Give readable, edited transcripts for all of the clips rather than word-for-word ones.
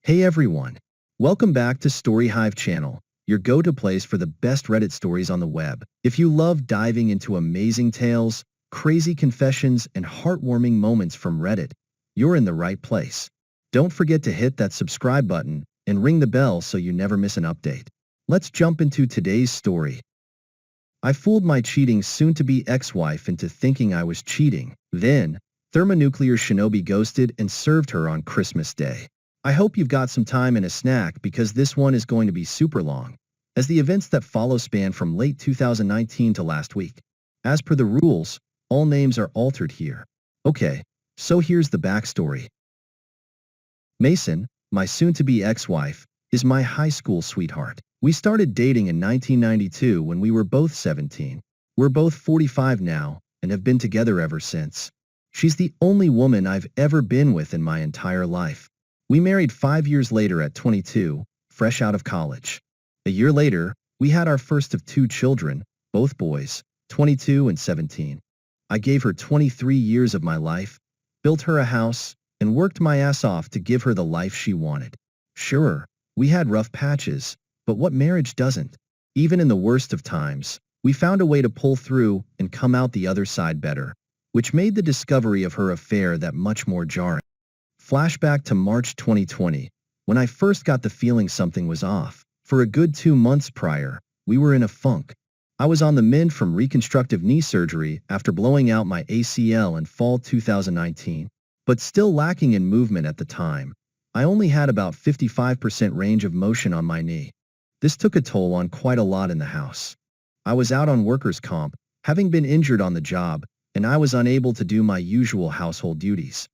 Hey everyone! Welcome back to Storyhive channel, your go-to place for the best Reddit stories on the web. If you love diving into amazing tales, crazy confessions, and heartwarming moments from Reddit, you're in the right place. Don't forget to hit that subscribe button and ring the bell so you never miss an update. Let's jump into today's story. I fooled my cheating soon-to-be ex-wife into thinking I was cheating. Then, thermonuclear shinobi ghosted and served her on Christmas Day. I hope you've got some time and a snack because this one is going to be super long, as the events that follow span from late 2019 to last week. As per the rules, all names are altered here. Okay, so here's the backstory. Mason, my soon-to-be ex-wife, is my high school sweetheart. We started dating in 1992 when we were both 17. We're both 45 now and have been together ever since. She's the only woman I've ever been with in my entire life. We married 5 years later at 22, fresh out of college. A year later, we had our first of 2 children, both boys, 22 and 17. I gave her 23 years of my life, built her a house, and worked my ass off to give her the life she wanted. Sure, we had rough patches, but what marriage doesn't? Even in the worst of times, we found a way to pull through and come out the other side better, which made the discovery of her affair that much more jarring. Flashback to March 2020, when I first got the feeling something was off. For a good 2 months prior, we were in a funk. I was on the mend from reconstructive knee surgery after blowing out my ACL in fall 2019, but still lacking in movement at the time. I only had about 55% range of motion on my knee. This took a toll on quite a lot in the house. I was out on workers' comp, having been injured on the job, and I was unable to do my usual household duties.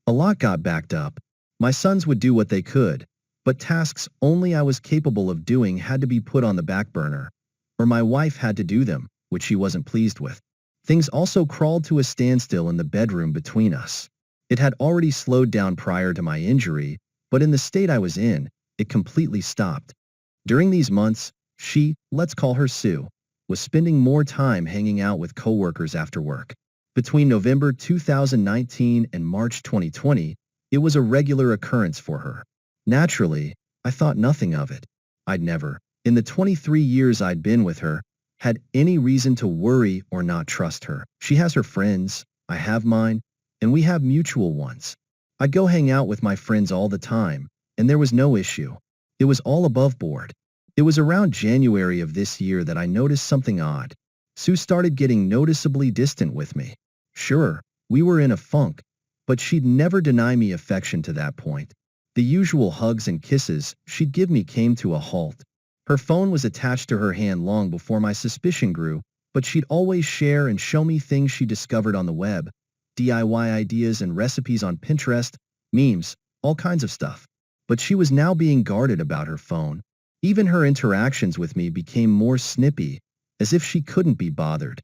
A lot got backed up. My sons would do what they could, but tasks only I was capable of doing had to be put on the back burner, or my wife had to do them, which she wasn't pleased with. Things also crawled to a standstill in the bedroom between us. It had already slowed down prior to my injury, but in the state I was in, it completely stopped. During these months, she, let's call her Sue, was spending more time hanging out with coworkers after work. Between November 2019 and March 2020, it was a regular occurrence for her. Naturally, I thought nothing of it. I'd never, in the 23 years I'd been with her, had any reason to worry or not trust her. She has her friends, I have mine, and we have mutual ones. I'd go hang out with my friends all the time, and there was no issue. It was all above board. It was around January of this year that I noticed something odd. Sue started getting noticeably distant with me. Sure, we were in a funk, but she'd never deny me affection to that point. The usual hugs and kisses she'd give me came to a halt. Her phone was attached to her hand long before my suspicion grew, but she'd always share and show me things she discovered on the web, DIY ideas and recipes on Pinterest, memes, all kinds of stuff. But she was now being guarded about her phone. Even her interactions with me became more snippy, as if she couldn't be bothered.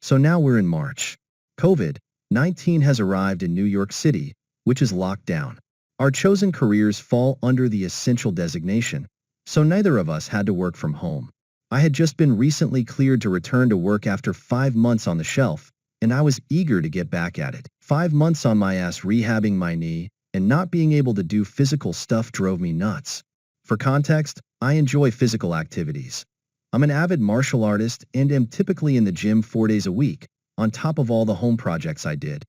So now we're in March. COVID-19 has arrived in New York City, which is locked down. Our chosen careers fall under the essential designation, so neither of us had to work from home. I had just been recently cleared to return to work after 5 months on the shelf, and I was eager to get back at it. 5 months on my ass rehabbing my knee, and not being able to do physical stuff drove me nuts. For context, I enjoy physical activities. I'm an avid martial artist and am typically in the gym 4 days a week, on top of all the home projects I did.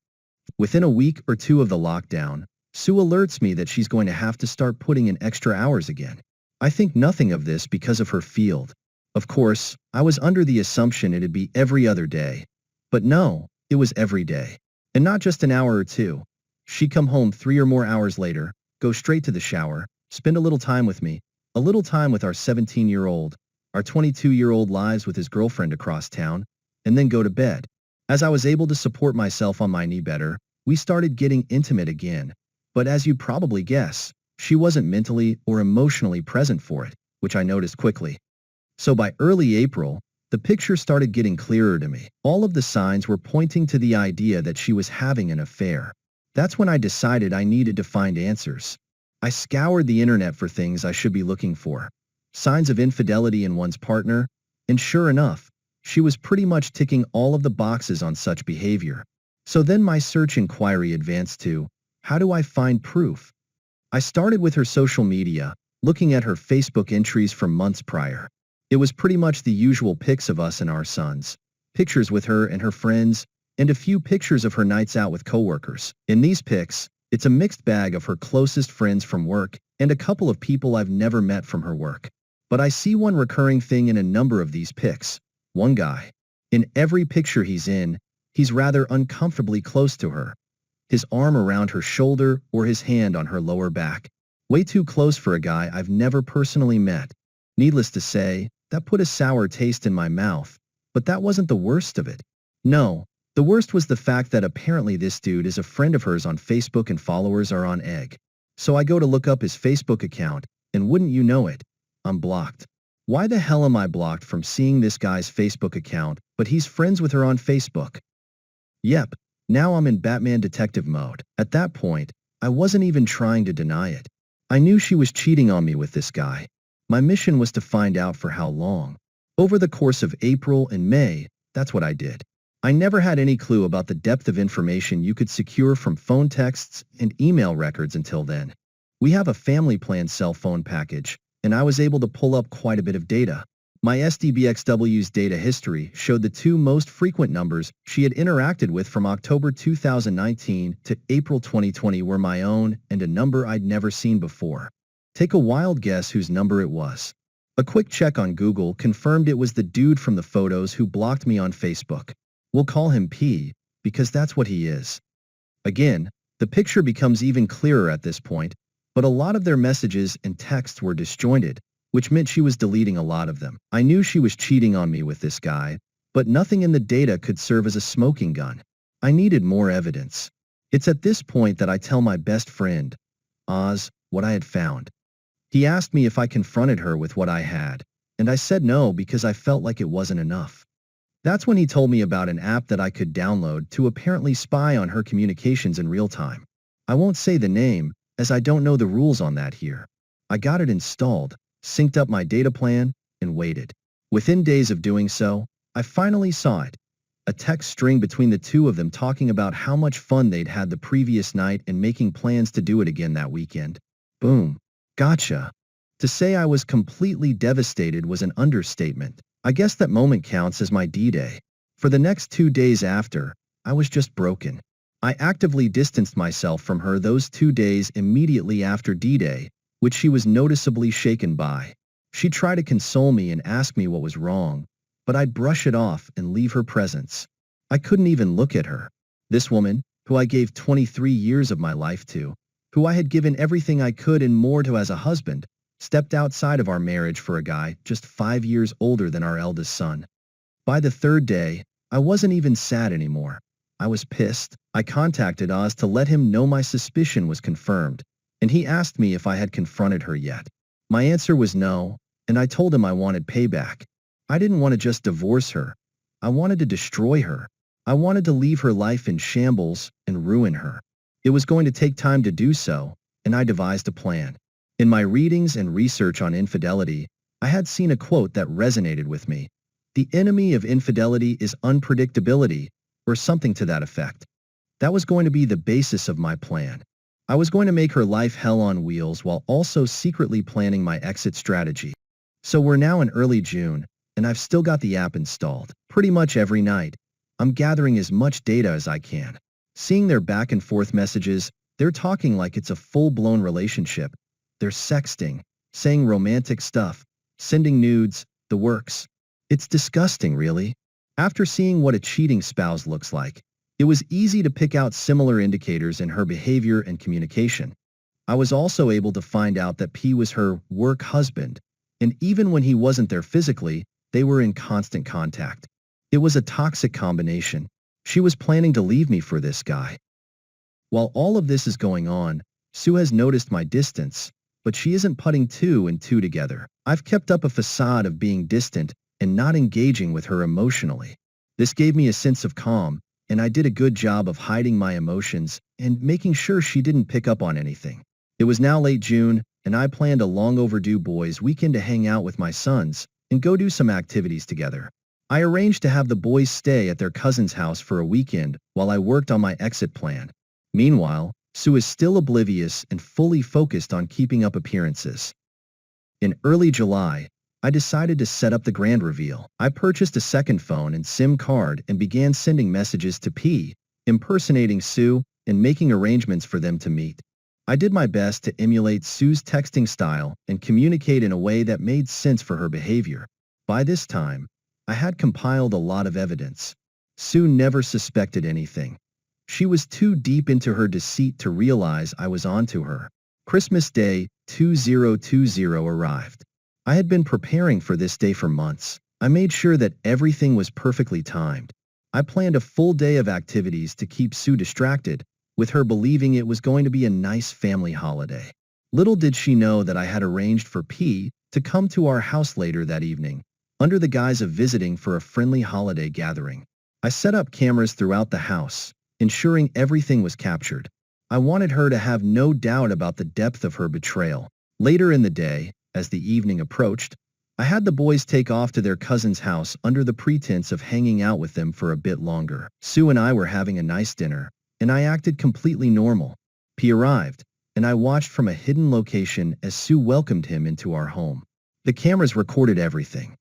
Within a week or 2 of the lockdown, Sue alerts me that she's going to have to start putting in extra hours again. I think nothing of this because of her field. Of course, I was under the assumption it'd be every other day. But no, it was every day. And not just an hour or 2. She'd come home 3 or more hours later, go straight to the shower, spend a little time with me, a little time with our 17-year-old, our 22-year-old lives with his girlfriend across town, and then go to bed. As I was able to support myself on my knee better, we started getting intimate again. But as you'd probably guess, she wasn't mentally or emotionally present for it, which I noticed quickly. So by early April, the picture started getting clearer to me. All of the signs were pointing to the idea that she was having an affair. That's when I decided I needed to find answers. I scoured the internet for things I should be looking for. Signs of infidelity in one's partner, and sure enough, she was pretty much ticking all of the boxes on such behavior. So then my search inquiry advanced to, how do I find proof? I started with her social media, looking at her Facebook entries from months prior. It was pretty much the usual pics of us and our sons. Pictures with her and her friends, and a few pictures of her nights out with coworkers. In these pics, it's a mixed bag of her closest friends from work and a couple of people I've never met from her work. But I see one recurring thing in a number of these pics. One guy. In every picture he's in, he's rather uncomfortably close to her. His arm around her shoulder or his hand on her lower back. Way too close for a guy I've never personally met. Needless to say, that put a sour taste in my mouth. But that wasn't the worst of it. No, the worst was the fact that apparently this dude is a friend of hers on Facebook and followers are on egg. So I go to look up his Facebook account, and wouldn't you know it, I'm blocked. Why the hell am I blocked from seeing this guy's Facebook account, but he's friends with her on Facebook? Yep, now I'm in Batman detective mode. At that point, I wasn't even trying to deny it. I knew she was cheating on me with this guy. My mission was to find out for how long. Over the course of April and May, that's what I did. I never had any clue about the depth of information you could secure from phone texts and email records until then. We have a family plan cell phone package, and I was able to pull up quite a bit of data. My SDBXW's data history showed the two most frequent numbers she had interacted with from October 2019 to April 2020 were my own and a number I'd never seen before. Take a wild guess whose number it was. A quick check on Google confirmed it was the dude from the photos who blocked me on Facebook. We'll call him P, because that's what he is. Again, the picture becomes even clearer at this point, but a lot of their messages and texts were disjointed, which meant she was deleting a lot of them. I knew she was cheating on me with this guy, but nothing in the data could serve as a smoking gun. I needed more evidence. It's at this point that I tell my best friend, Oz, what I had found. He asked me if I confronted her with what I had, and I said no because I felt like it wasn't enough. That's when he told me about an app that I could download to apparently spy on her communications in real time. I won't say the name, as I don't know the rules on that here. I got it installed, synced up my data plan, and waited. Within days of doing so, I finally saw it. A text string between the two of them talking about how much fun they'd had the previous night and making plans to do it again that weekend. Boom. Gotcha. To say I was completely devastated was an understatement. I guess that moment counts as my D-Day. For the next 2 days after, I was just broken. I actively distanced myself from her those 2 days immediately after D-Day, which she was noticeably shaken by. She'd try to console me and ask me what was wrong, but I'd brush it off and leave her presence. I couldn't even look at her. This woman, who I gave 23 years of my life to, who I had given everything I could and more to as a husband, stepped outside of our marriage for a guy just 5 years older than our eldest son. By the 3rd day, I wasn't even sad anymore. I was pissed. I contacted Oz to let him know my suspicion was confirmed, and he asked me if I had confronted her yet. My answer was no, and I told him I wanted payback. I didn't want to just divorce her. I wanted to destroy her. I wanted to leave her life in shambles and ruin her. It was going to take time to do so, and I devised a plan. In my readings and research on infidelity, I had seen a quote that resonated with me. The enemy of infidelity is unpredictability, or something to that effect. That was going to be the basis of my plan. I was going to make her life hell on wheels while also secretly planning my exit strategy. So we're now in early June, and I've still got the app installed. Pretty much every night, I'm gathering as much data as I can. Seeing their back and forth messages, they're talking like it's a full-blown relationship. They're sexting, saying romantic stuff, sending nudes, the works. It's disgusting, really. After seeing what a cheating spouse looks like, it was easy to pick out similar indicators in her behavior and communication. I was also able to find out that P was her work husband, and even when he wasn't there physically, they were in constant contact. It was a toxic combination. She was planning to leave me for this guy. While all of this is going on, Sue has noticed my distance, but she isn't putting 2 and 2 together. I've kept up a facade of being distant and not engaging with her emotionally. This gave me a sense of calm, and I did a good job of hiding my emotions and making sure she didn't pick up on anything. It was now late June, and I planned a long overdue boys' weekend to hang out with my sons and go do some activities together. I arranged to have the boys stay at their cousin's house for a weekend while I worked on my exit plan. Meanwhile, Sue is still oblivious and fully focused on keeping up appearances. In early July, I decided to set up the grand reveal. I purchased a second phone and SIM card and began sending messages to P, impersonating Sue, and making arrangements for them to meet. I did my best to emulate Sue's texting style and communicate in a way that made sense for her behavior. By this time, I had compiled a lot of evidence. Sue never suspected anything. She was too deep into her deceit to realize I was onto her. Christmas Day 2020 arrived. I had been preparing for this day for months. I made sure that everything was perfectly timed. I planned a full day of activities to keep Sue distracted, with her believing it was going to be a nice family holiday. Little did she know that I had arranged for P to come to our house later that evening, under the guise of visiting for a friendly holiday gathering. I set up cameras throughout the house, ensuring everything was captured. I wanted her to have no doubt about the depth of her betrayal. Later in the day, as the evening approached, I had the boys take off to their cousin's house under the pretense of hanging out with them for a bit longer. Sue and I were having a nice dinner, and I acted completely normal. P arrived, and I watched from a hidden location as Sue welcomed him into our home. The cameras recorded everything.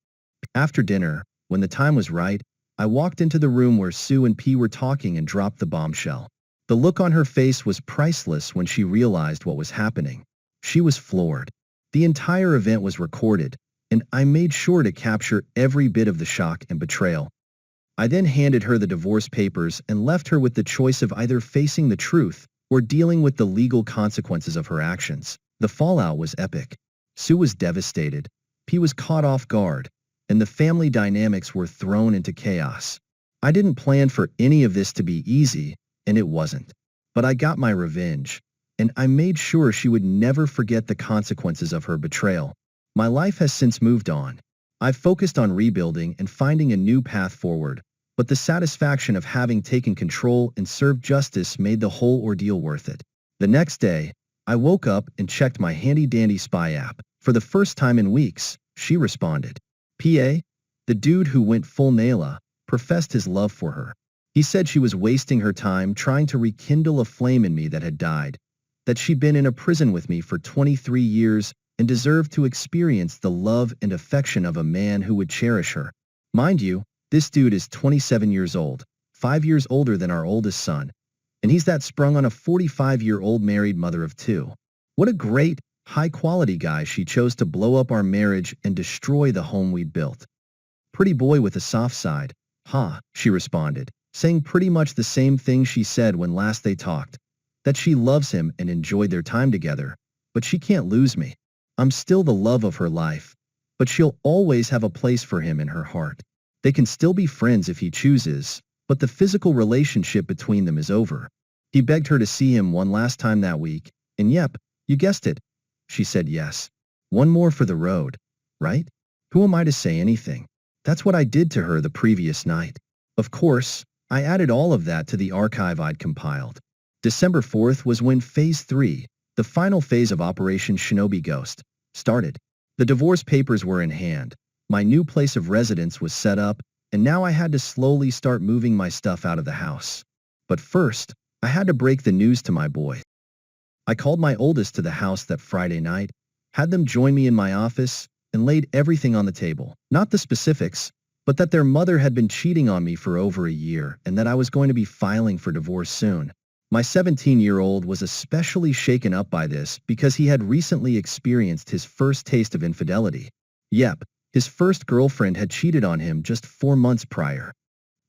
After dinner, when the time was right, I walked into the room where Sue and P were talking and dropped the bombshell. The look on her face was priceless when she realized what was happening. She was floored. The entire event was recorded, and I made sure to capture every bit of the shock and betrayal. I then handed her the divorce papers and left her with the choice of either facing the truth or dealing with the legal consequences of her actions. The fallout was epic. Sue was devastated, P was caught off guard, and the family dynamics were thrown into chaos. I didn't plan for any of this to be easy, and it wasn't. But I got my revenge, and I made sure she would never forget the consequences of her betrayal. My life has since moved on. I've focused on rebuilding and finding a new path forward, but the satisfaction of having taken control and served justice made the whole ordeal worth it. The next day, I woke up and checked my handy-dandy spy app. For the first time in weeks, she responded. PA, the dude who went full Nayla, professed his love for her. He said she was wasting her time trying to rekindle a flame in me that had died, that she'd been in a prison with me for 23 years and deserved to experience the love and affection of a man who would cherish her. Mind you, this dude is 27 years old, 5 years older than our oldest son, and he's that sprung on a 45-year-old married mother of 2. What a great, high-quality guy she chose to blow up our marriage and destroy the home we'd built. Pretty boy with a soft side, huh, she responded, saying pretty much the same thing she said when last they talked, that she loves him and enjoyed their time together, but she can't lose me. I'm still the love of her life, but she'll always have a place for him in her heart. They can still be friends if he chooses, but the physical relationship between them is over. He begged her to see him one last time that week, and yep, you guessed it. She said yes. One more for the road, right? Who am I to say anything? That's what I did to her the previous night. Of course, I added all of that to the archive I'd compiled. December 4th was when Phase 3, the final phase of Operation Shinobi Ghost, started. The divorce papers were in hand. My new place of residence was set up, and now I had to slowly start moving my stuff out of the house. But first, I had to break the news to my boy. I called my oldest to the house that Friday night, had them join me in my office, and laid everything on the table. Not the specifics, but that their mother had been cheating on me for over a year and that I was going to be filing for divorce soon. My 17-year-old was especially shaken up by this because he had recently experienced his first taste of infidelity. Yep, his first girlfriend had cheated on him just 4 months prior.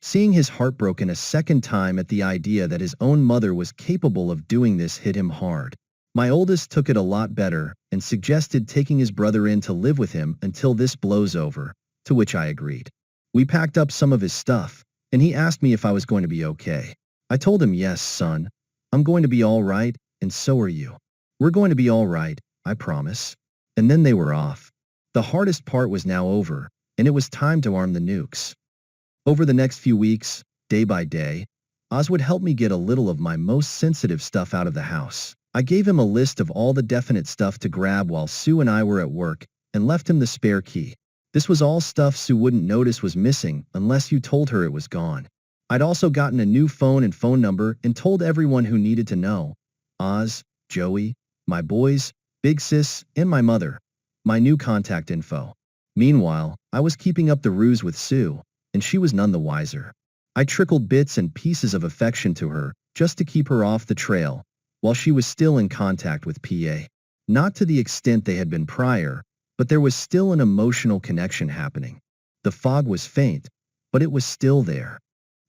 Seeing his heart broken a second time at the idea that his own mother was capable of doing this hit him hard. My oldest took it a lot better and suggested taking his brother in to live with him until this blows over, to which I agreed. We packed up some of his stuff, and he asked me if I was going to be okay. I told him, yes, son, I'm going to be all right, and so are you. We're going to be all right, I promise. And then they were off. The hardest part was now over, and it was time to arm the nukes. Over the next few weeks, day by day, Oz would help me get a little of my most sensitive stuff out of the house. I gave him a list of all the definite stuff to grab while Sue and I were at work, and left him the spare key. This was all stuff Sue wouldn't notice was missing unless you told her it was gone. I'd also gotten a new phone and phone number and told everyone who needed to know. Oz, Joey, my boys, Big Sis, and my mother. My new contact info. Meanwhile, I was keeping up the ruse with Sue, and she was none the wiser. I trickled bits and pieces of affection to her just to keep her off the trail, while she was still in contact with PA. Not to the extent they had been prior, but there was still an emotional connection happening. The fog was faint, but it was still there.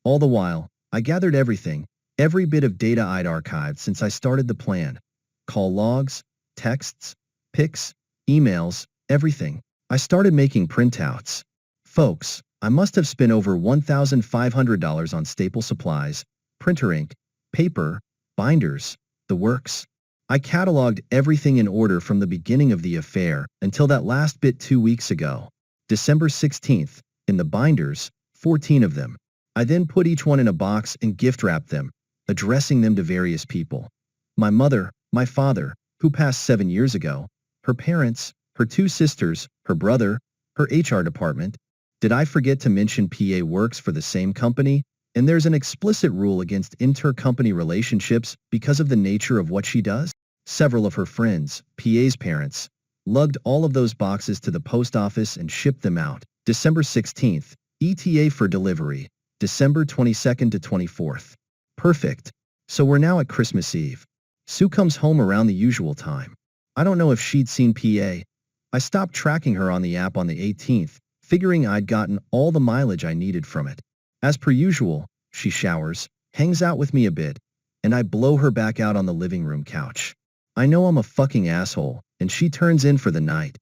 All the while, I gathered everything, every bit of data I'd archived since I started the plan. Call logs, texts, pics, emails, everything. I started making printouts. Folks, I must have spent over $1,500 on staple supplies, printer ink, paper, binders, the works. I cataloged everything in order from the beginning of the affair until that last bit 2 weeks ago. December 16th, in the binders, 14 of them. I then put each one in a box and gift-wrapped them, addressing them to various people. My mother, my father, who passed 7 years ago, her parents, her 2 sisters, her brother, her HR department. Did I forget to mention PA works for the same company? And there's an explicit rule against inter-company relationships because of the nature of what she does? Several of her friends, PA's parents, lugged all of those boxes to the post office and shipped them out. December 16th, ETA for delivery. December 22nd to 24th. Perfect. So we're now at Christmas Eve. Sue comes home around the usual time. I don't know if she'd seen PA. I stopped tracking her on the app on the 18th, figuring I'd gotten all the mileage I needed from it. As per usual, she showers, hangs out with me a bit, and I blow her back out on the living room couch. I know I'm a fucking asshole, and she turns in for the night.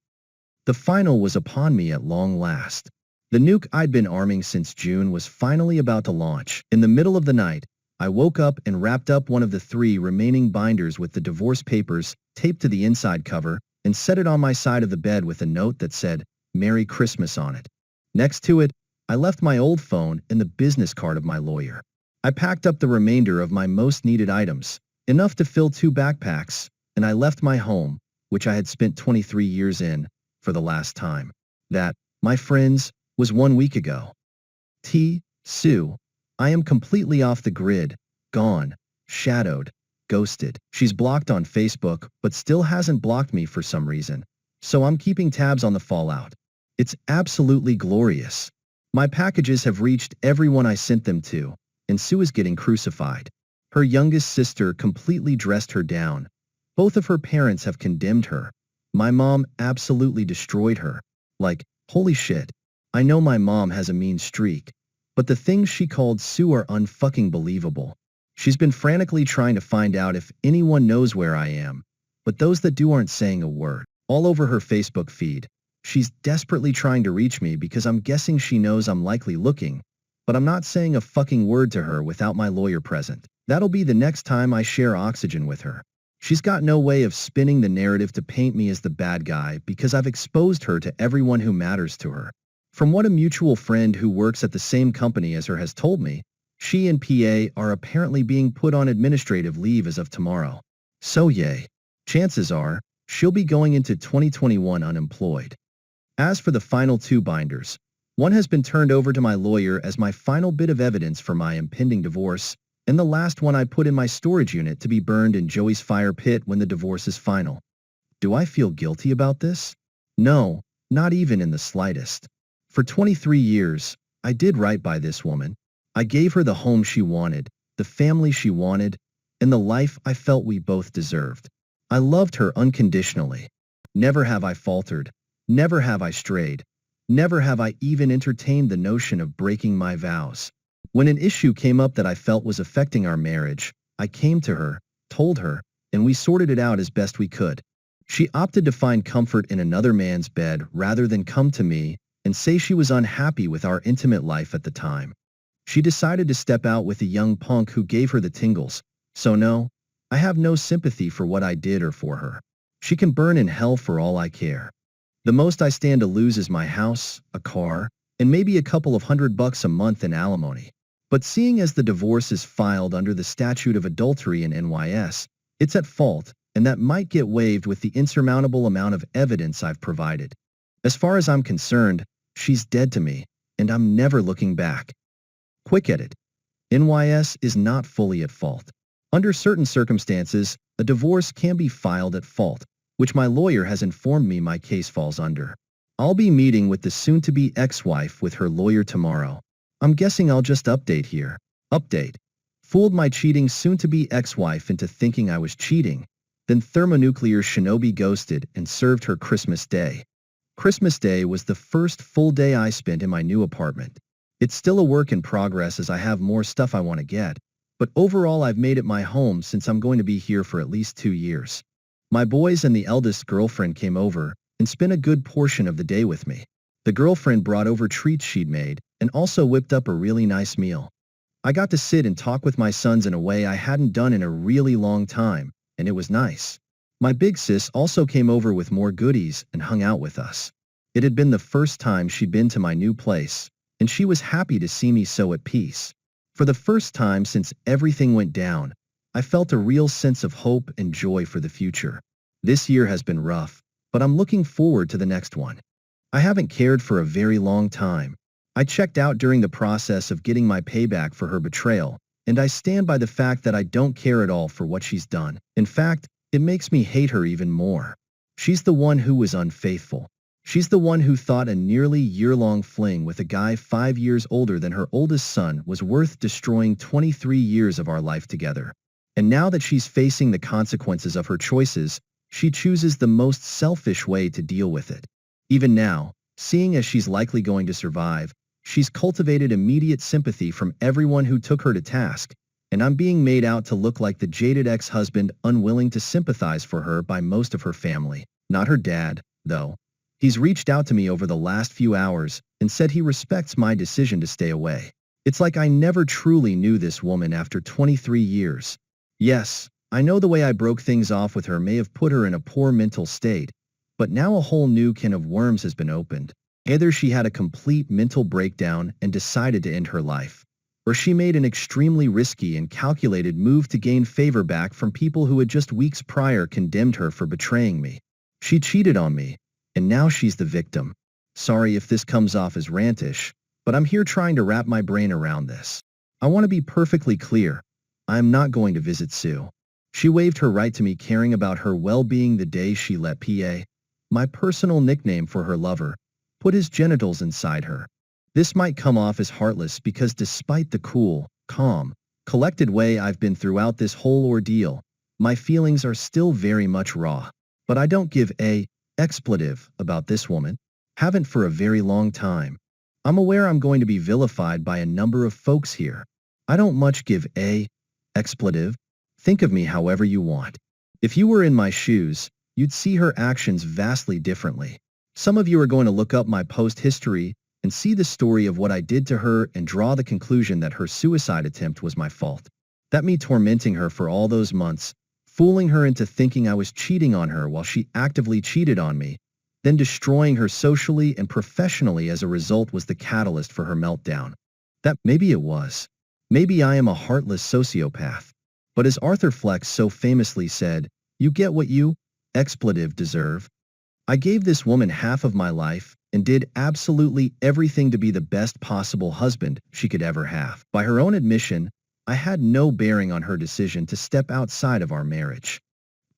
The final was upon me at long last. The nuke I'd been arming since June was finally about to launch. In the middle of the night, I woke up and wrapped up one of the 3 remaining binders with the divorce papers taped to the inside cover and set it on my side of the bed with a note that said, "Merry Christmas" on it. Next to it, I left my old phone and the business card of my lawyer. I packed up the remainder of my most needed items, enough to fill 2 backpacks, and I left my home, which I had spent 23 years in, for the last time. That, my friends, was 1 week ago. Sue, I am completely off the grid, gone, shadowed, ghosted. She's blocked on Facebook, but still hasn't blocked me for some reason. So I'm keeping tabs on the fallout. It's absolutely glorious. My packages have reached everyone I sent them to, and Sue is getting crucified. Her youngest sister completely dressed her down. Both of her parents have condemned her. My mom absolutely destroyed her. Like, holy shit. I know my mom has a mean streak, but the things she called Sue are unfucking believable. She's been frantically trying to find out if anyone knows where I am, but those that do aren't saying a word. All over her Facebook feed. She's desperately trying to reach me because I'm guessing she knows I'm likely looking, but I'm not saying a fucking word to her without my lawyer present. That'll be the next time I share oxygen with her. She's got no way of spinning the narrative to paint me as the bad guy because I've exposed her to everyone who matters to her. From what a mutual friend who works at the same company as her has told me, she and PA are apparently being put on administrative leave as of tomorrow. So yay. Chances are, she'll be going into 2021 unemployed. As for the final 2 binders, one has been turned over to my lawyer as my final bit of evidence for my impending divorce, and the last one I put in my storage unit to be burned in Joey's fire pit when the divorce is final. Do I feel guilty about this? No, not even in the slightest. For 23 years, I did right by this woman. I gave her the home she wanted, the family she wanted, and the life I felt we both deserved. I loved her unconditionally. Never have I faltered. Never have I strayed. Never have I even entertained the notion of breaking my vows. When an issue came up that I felt was affecting our marriage, I came to her, told her, and we sorted it out as best we could. She opted to find comfort in another man's bed rather than come to me and say she was unhappy with our intimate life at the time. She decided to step out with a young punk who gave her the tingles. So no, I have no sympathy for what I did or for her. She can burn in hell for all I care. The most I stand to lose is my house, a car, and maybe a couple of $100 a month in alimony. But seeing as the divorce is filed under the statute of adultery in NYS, it's at fault, and that might get waived with the insurmountable amount of evidence I've provided. As far as I'm concerned, she's dead to me, and I'm never looking back. Quick edit. NYS is not fully at fault. Under certain circumstances, a divorce can be filed at fault, which my lawyer has informed me my case falls under. I'll be meeting with the soon-to-be ex-wife with her lawyer tomorrow. I'm guessing I'll just update here. Update. Fooled my cheating soon-to-be ex-wife into thinking I was cheating, then thermonuclear shinobi ghosted and served her Christmas Day. Christmas Day was the first full day I spent in my new apartment. It's still a work in progress as I have more stuff I want to get, but overall I've made it my home since I'm going to be here for at least 2 years. My boys and the eldest girlfriend came over and spent a good portion of the day with me. The girlfriend brought over treats she'd made and also whipped up a really nice meal. I got to sit and talk with my sons in a way I hadn't done in a really long time, and it was nice. My big sis also came over with more goodies and hung out with us. It had been the first time she'd been to my new place, and she was happy to see me so at peace. For the first time since everything went down, I felt a real sense of hope and joy for the future. This year has been rough, but I'm looking forward to the next one. I haven't cared for a very long time. I checked out during the process of getting my payback for her betrayal, and I stand by the fact that I don't care at all for what she's done. In fact, it makes me hate her even more. She's the one who was unfaithful. She's the one who thought a nearly year-long fling with a guy 5 years older than her oldest son was worth destroying 23 years of our life together. And now that she's facing the consequences of her choices, she chooses the most selfish way to deal with it. Even now, seeing as she's likely going to survive, she's cultivated immediate sympathy from everyone who took her to task, and I'm being made out to look like the jaded ex-husband unwilling to sympathize for her by most of her family. Not her dad, though. He's reached out to me over the last few hours and said he respects my decision to stay away. It's like I never truly knew this woman after 23 years. Yes, I know the way I broke things off with her may have put her in a poor mental state, but now a whole new can of worms has been opened. Either she had a complete mental breakdown and decided to end her life, or she made an extremely risky and calculated move to gain favor back from people who had just weeks prior condemned her for betraying me. She cheated on me, and now she's the victim. Sorry if this comes off as rantish, but I'm here trying to wrap my brain around this. I want to be perfectly clear. I am not going to visit Sue. She waived her right to me caring about her well-being the day she let PA, my personal nickname for her lover, put his genitals inside her. This might come off as heartless because despite the cool, calm, collected way I've been throughout this whole ordeal, my feelings are still very much raw. But I don't give a expletive about this woman. Haven't for a very long time. I'm aware I'm going to be vilified by a number of folks here. I don't much give a expletive. Think of me however you want. If you were in my shoes, you'd see her actions vastly differently. Some of you are going to look up my post history and see the story of what I did to her and draw the conclusion that her suicide attempt was my fault. That me tormenting her for all those months, fooling her into thinking I was cheating on her while she actively cheated on me, then destroying her socially and professionally as a result was the catalyst for her meltdown. That maybe it was. Maybe I am a heartless sociopath. But as Arthur Fleck so famously said, you get what you, expletive, deserve. I gave this woman half of my life and did absolutely everything to be the best possible husband she could ever have. By her own admission, I had no bearing on her decision to step outside of our marriage.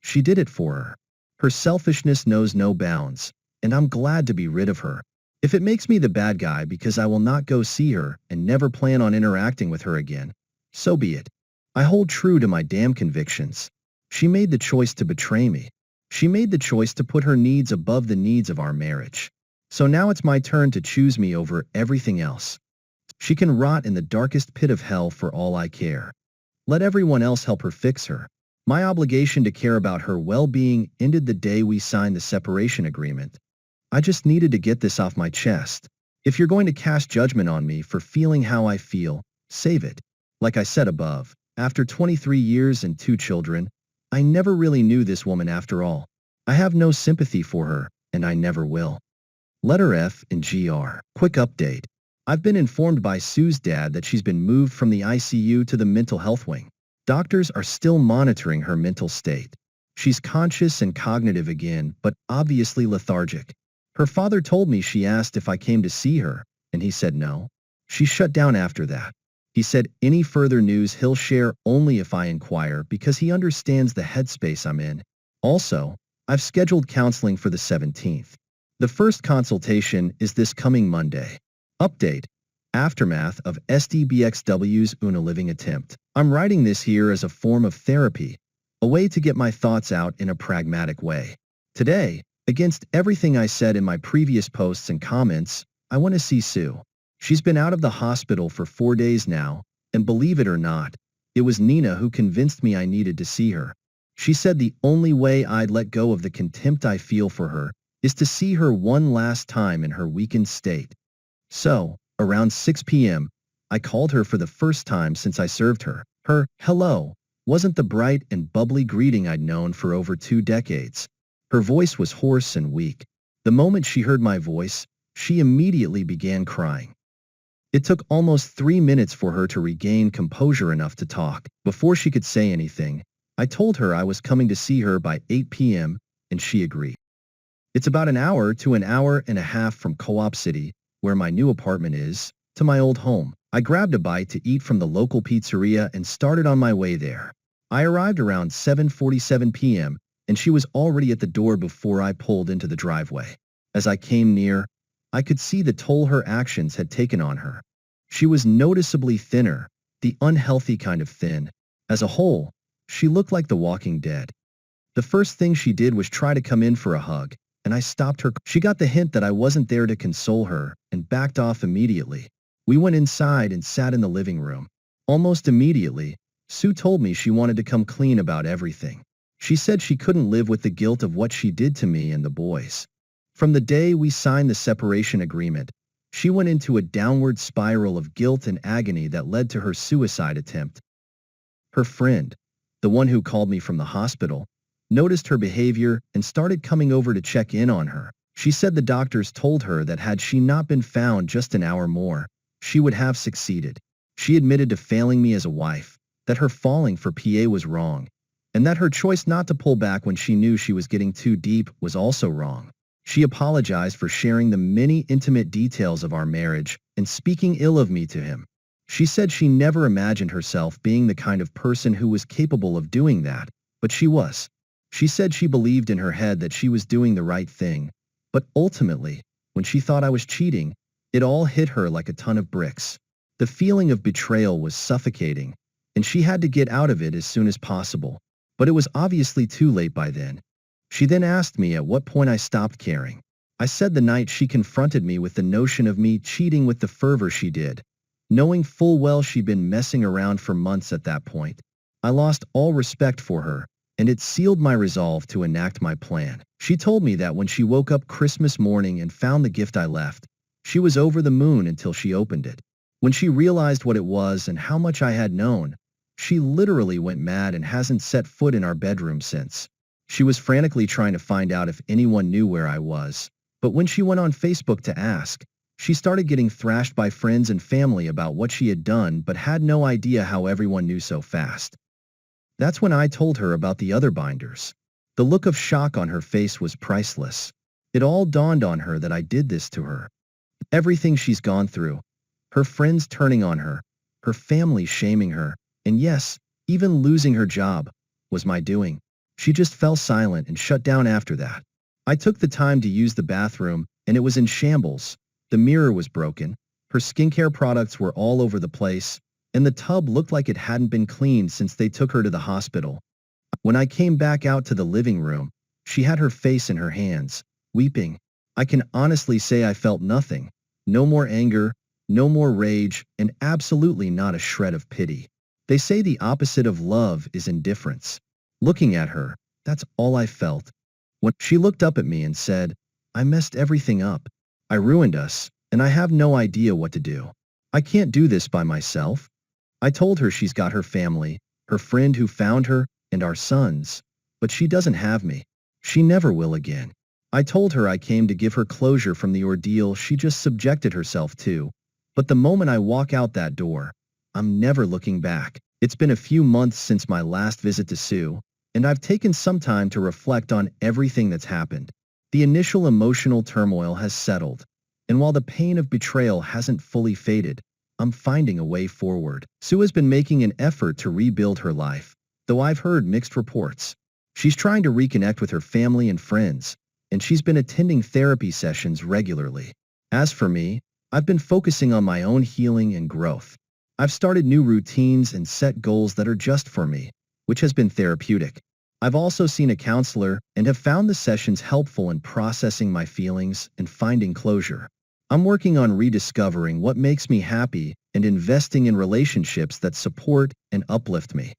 She did it for her. Her selfishness knows no bounds, and I'm glad to be rid of her. If it makes me the bad guy because I will not go see her and never plan on interacting with her again, so be it. I hold true to my damn convictions. She made the choice to betray me. She made the choice to put her needs above the needs of our marriage. So now it's my turn to choose me over everything else. She can rot in the darkest pit of hell for all I care. Let everyone else help her fix her. My obligation to care about her well-being ended the day we signed the separation agreement. I just needed to get this off my chest. If you're going to cast judgment on me for feeling how I feel, save it. Like I said above, after 23 years and 2 children, I never really knew this woman after all. I have no sympathy for her, and I never will. Letter F and GR. Quick update. I've been informed by Sue's dad that she's been moved from the ICU to the mental health wing. Doctors are still monitoring her mental state. She's conscious and cognitive again, but obviously lethargic. Her father told me she asked if I came to see her, and he said no. She shut down after that. He said any further news he'll share only if I inquire because he understands the headspace I'm in. Also, I've scheduled counseling for the 17th. The first consultation is this coming Monday. Update. Aftermath of SDBXW's Una living attempt. I'm writing this here as a form of therapy, a way to get my thoughts out in a pragmatic way. Today, against everything I said in my previous posts and comments, I want to see Sue. She's been out of the hospital for 4 days now, and believe it or not, it was Nina who convinced me I needed to see her. She said the only way I'd let go of the contempt I feel for her is to see her one last time in her weakened state. So, around 6 p.m., I called her for the first time since I served her. Her hello wasn't the bright and bubbly greeting I'd known for over 2 decades. Her voice was hoarse and weak. The moment she heard my voice, she immediately began crying. It took almost 3 minutes for her to regain composure enough to talk. Before she could say anything, I told her I was coming to see her by 8 p.m., and she agreed. It's about an hour to an hour and a half from Co-op City, where my new apartment is, to my old home. I grabbed a bite to eat from the local pizzeria and started on my way there. I arrived around 7:47 p.m., and she was already at the door before I pulled into the driveway. As I came near, I could see the toll her actions had taken on her. She was noticeably thinner, the unhealthy kind of thin. As a whole, she looked like the Walking Dead. The first thing she did was try to come in for a hug, and I stopped her. She got the hint that I wasn't there to console her and backed off immediately. We went inside and sat in the living room. Almost immediately, Sue told me she wanted to come clean about everything. She said she couldn't live with the guilt of what she did to me and the boys. From the day we signed the separation agreement, she went into a downward spiral of guilt and agony that led to her suicide attempt. Her friend, the one who called me from the hospital, noticed her behavior and started coming over to check in on her. She said the doctors told her that had she not been found just an hour more, she would have succeeded. She admitted to failing me as a wife, that her falling for PA was wrong, and that her choice not to pull back when she knew she was getting too deep was also wrong. She apologized for sharing the many intimate details of our marriage and speaking ill of me to him. She said she never imagined herself being the kind of person who was capable of doing that, but she was. She said she believed in her head that she was doing the right thing, but ultimately, when she thought I was cheating, it all hit her like a ton of bricks. The feeling of betrayal was suffocating, and she had to get out of it as soon as possible, but it was obviously too late by then. She then asked me at what point I stopped caring. I said the night she confronted me with the notion of me cheating with the fervor she did, knowing full well she'd been messing around for months at that point. I lost all respect for her, and it sealed my resolve to enact my plan. She told me that when she woke up Christmas morning and found the gift I left, she was over the moon until she opened it. When she realized what it was and how much I had known, she literally went mad and hasn't set foot in our bedroom since. She was frantically trying to find out if anyone knew where I was, but when she went on Facebook to ask, she started getting thrashed by friends and family about what she had done but had no idea how everyone knew so fast. That's when I told her about the other binders. The look of shock on her face was priceless. It all dawned on her that I did this to her. Everything she's gone through, her friends turning on her, her family shaming her, and yes, even losing her job, was my doing. She just fell silent and shut down after that. I took the time to use the bathroom, and it was in shambles. The mirror was broken, her skincare products were all over the place, and the tub looked like it hadn't been cleaned since they took her to the hospital. When I came back out to the living room, she had her face in her hands, weeping. I can honestly say I felt nothing. No more anger, no more rage, and absolutely not a shred of pity. They say the opposite of love is indifference. Looking at her, that's all I felt. When she looked up at me and said, "I messed everything up. I ruined us, and I have no idea what to do. I can't do this by myself." I told her she's got her family, her friend who found her, and our sons, but she doesn't have me. She never will again. I told her I came to give her closure from the ordeal she just subjected herself to, but the moment I walk out that door, I'm never looking back. It's been a few months since my last visit to Sue, and I've taken some time to reflect on everything that's happened. The initial emotional turmoil has settled, and while the pain of betrayal hasn't fully faded, I'm finding a way forward. Sue has been making an effort to rebuild her life, though I've heard mixed reports. She's trying to reconnect with her family and friends, and she's been attending therapy sessions regularly. As for me, I've been focusing on my own healing and growth. I've started new routines and set goals that are just for me, which has been therapeutic. I've also seen a counselor and have found the sessions helpful in processing my feelings and finding closure. I'm working on rediscovering what makes me happy and investing in relationships that support and uplift me.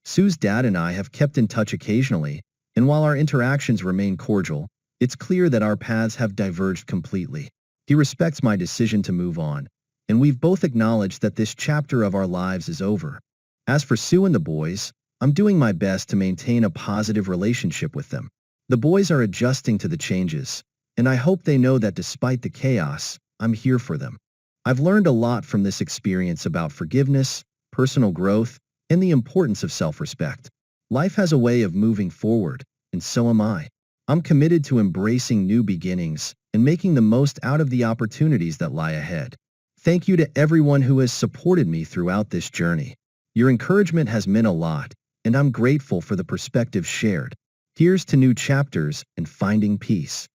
Sue's dad and I have kept in touch occasionally, and while our interactions remain cordial, it's clear that our paths have diverged completely. He respects my decision to move on, and we've both acknowledged that this chapter of our lives is over. As for Sue and the boys, I'm doing my best to maintain a positive relationship with them. The boys are adjusting to the changes, and I hope they know that despite the chaos, I'm here for them. I've learned a lot from this experience about forgiveness, personal growth, and the importance of self-respect. Life has a way of moving forward, and so am I. I'm committed to embracing new beginnings and making the most out of the opportunities that lie ahead. Thank you to everyone who has supported me throughout this journey. Your encouragement has meant a lot, and I'm grateful for the perspectives shared. Here's to new chapters and finding peace.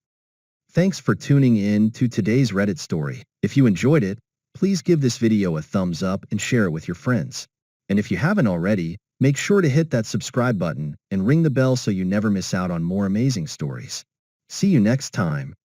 Thanks for tuning in to today's Reddit story. If you enjoyed it, please give this video a thumbs up and share it with your friends. And if you haven't already, make sure to hit that subscribe button and ring the bell so you never miss out on more amazing stories. See you next time.